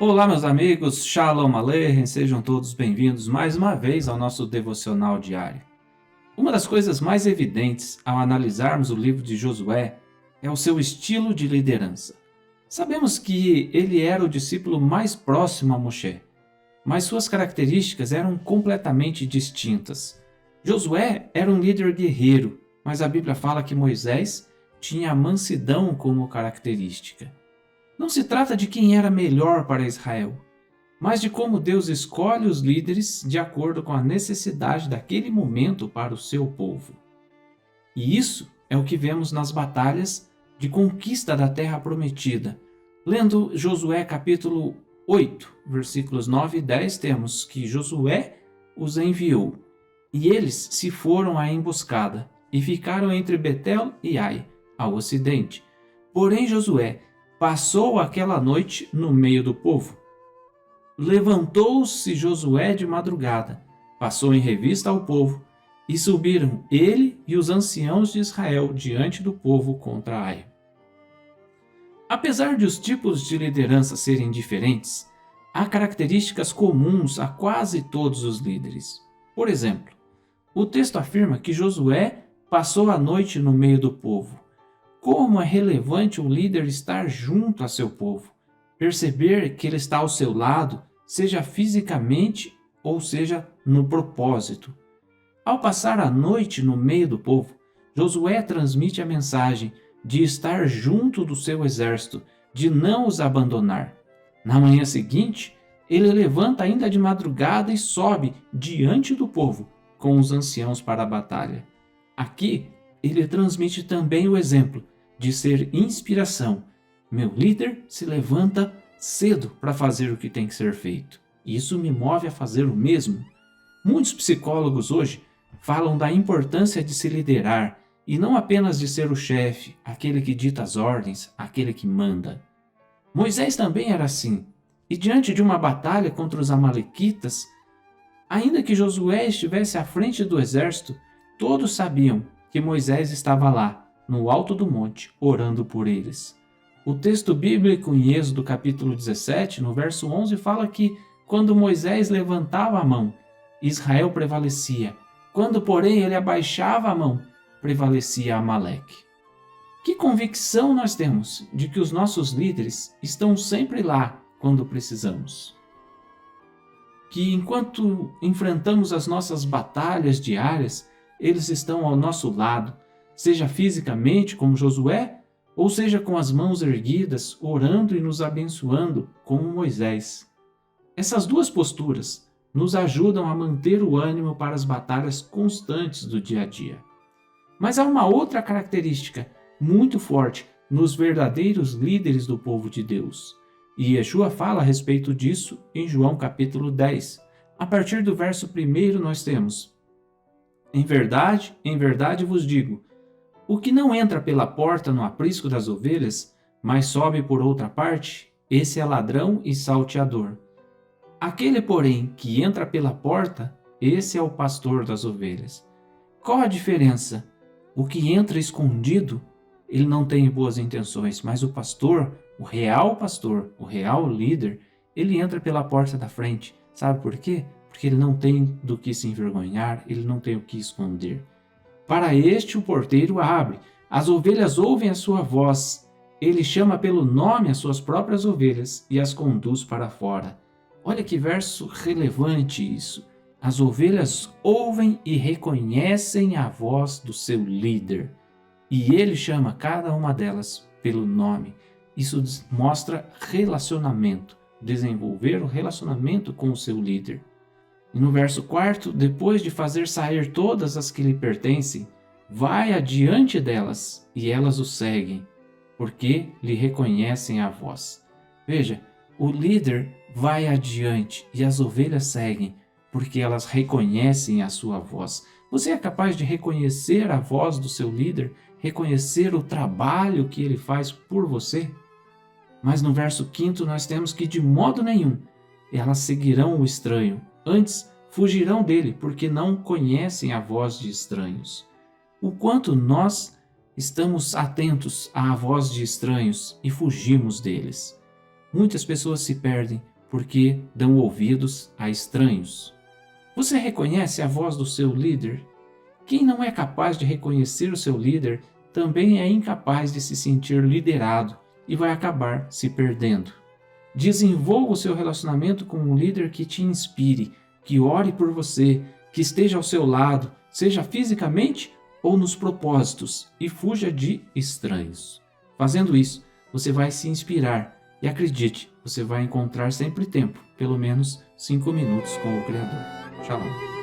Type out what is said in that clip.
Olá, meus amigos, Shalom Aleichem, sejam todos bem-vindos mais uma vez ao nosso devocional diário. Uma das coisas mais evidentes ao analisarmos o livro de Josué é o seu estilo de liderança. Sabemos que ele era o discípulo mais próximo a Moshe, mas suas características eram completamente distintas. Josué era um líder guerreiro, mas a Bíblia fala que Moisés tinha a mansidão como característica. Não se trata de quem era melhor para Israel, mas de como Deus escolhe os líderes de acordo com a necessidade daquele momento para o seu povo. E isso é o que vemos nas batalhas de conquista da terra prometida. Lendo Josué capítulo 8, versículos 9 e 10, temos que Josué os enviou, e eles se foram à emboscada, e ficaram entre Betel e Ai, ao ocidente. Porém Josué passou aquela noite no meio do povo. Levantou-se Josué de madrugada, passou em revista ao povo, e subiram ele e os anciãos de Israel diante do povo contra Ai. Apesar de os tipos de liderança serem diferentes, há características comuns a quase todos os líderes. Por exemplo, o texto afirma que Josué passou a noite no meio do povo. Como é relevante o líder estar junto a seu povo, perceber que ele está ao seu lado, seja fisicamente ou seja no propósito. Ao passar a noite no meio do povo, Josué transmite a mensagem de estar junto do seu exército, de não os abandonar. Na manhã seguinte, ele levanta ainda de madrugada e sobe diante do povo com os anciãos para a batalha. Aqui, ele transmite também o exemplo de ser inspiração. Meu líder se levanta cedo para fazer o que tem que ser feito. Isso me move a fazer o mesmo. Muitos psicólogos hoje falam da importância de se liderar e não apenas de ser o chefe, aquele que dita as ordens, aquele que manda. Moisés também era assim. E diante de uma batalha contra os amalequitas, ainda que Josué estivesse à frente do exército, todos sabiam que Moisés estava lá, no alto do monte, orando por eles. O texto bíblico em Êxodo capítulo 17, no verso 11, fala que quando Moisés levantava a mão, Israel prevalecia. Quando, porém, ele abaixava a mão, prevalecia Amaleque. Que convicção nós temos de que os nossos líderes estão sempre lá quando precisamos. Que enquanto enfrentamos as nossas batalhas diárias, eles estão ao nosso lado, seja fisicamente, como Josué, ou seja com as mãos erguidas, orando e nos abençoando, como Moisés. Essas duas posturas nos ajudam a manter o ânimo para as batalhas constantes do dia a dia. Mas há uma outra característica muito forte nos verdadeiros líderes do povo de Deus. E Yeshua fala a respeito disso em João capítulo 10. A partir do verso 1 nós temos: em verdade vos digo, o que não entra pela porta no aprisco das ovelhas, mas sobe por outra parte, esse é ladrão e salteador. Aquele, porém, que entra pela porta, esse é o pastor das ovelhas. Qual a diferença? O que entra escondido, ele não tem boas intenções, mas o pastor, o real líder, ele entra pela porta da frente. Sabe por quê? Porque ele não tem do que se envergonhar, ele não tem o que esconder. Para este o porteiro abre, as ovelhas ouvem a sua voz, ele chama pelo nome as suas próprias ovelhas e as conduz para fora. Olha que verso relevante isso. As ovelhas ouvem e reconhecem a voz do seu líder, e ele chama cada uma delas pelo nome. Isso mostra relacionamento, desenvolver o relacionamento com o seu líder. E no verso 4, depois de fazer sair todas as que lhe pertencem, vai adiante delas, e elas o seguem, porque lhe reconhecem a voz. Veja, o líder vai adiante e as ovelhas seguem, porque elas reconhecem a sua voz. Você é capaz de reconhecer a voz do seu líder, reconhecer o trabalho que ele faz por você? Mas no verso 5 nós temos que de modo nenhum elas seguirão o estranho, antes fugirão dele, porque não conhecem a voz de estranhos. O quanto nós estamos atentos à voz de estranhos e fugimos deles. Muitas pessoas se perdem porque dão ouvidos a estranhos. Você reconhece a voz do seu líder? Quem não é capaz de reconhecer o seu líder também é incapaz de se sentir liderado e vai acabar se perdendo. Desenvolva o seu relacionamento com um líder que te inspire, que ore por você, que esteja ao seu lado, seja fisicamente ou nos propósitos, e fuja de estranhos. Fazendo isso, você vai se inspirar e acredite, você vai encontrar sempre tempo, pelo menos 5 minutos com o Criador. Shalom.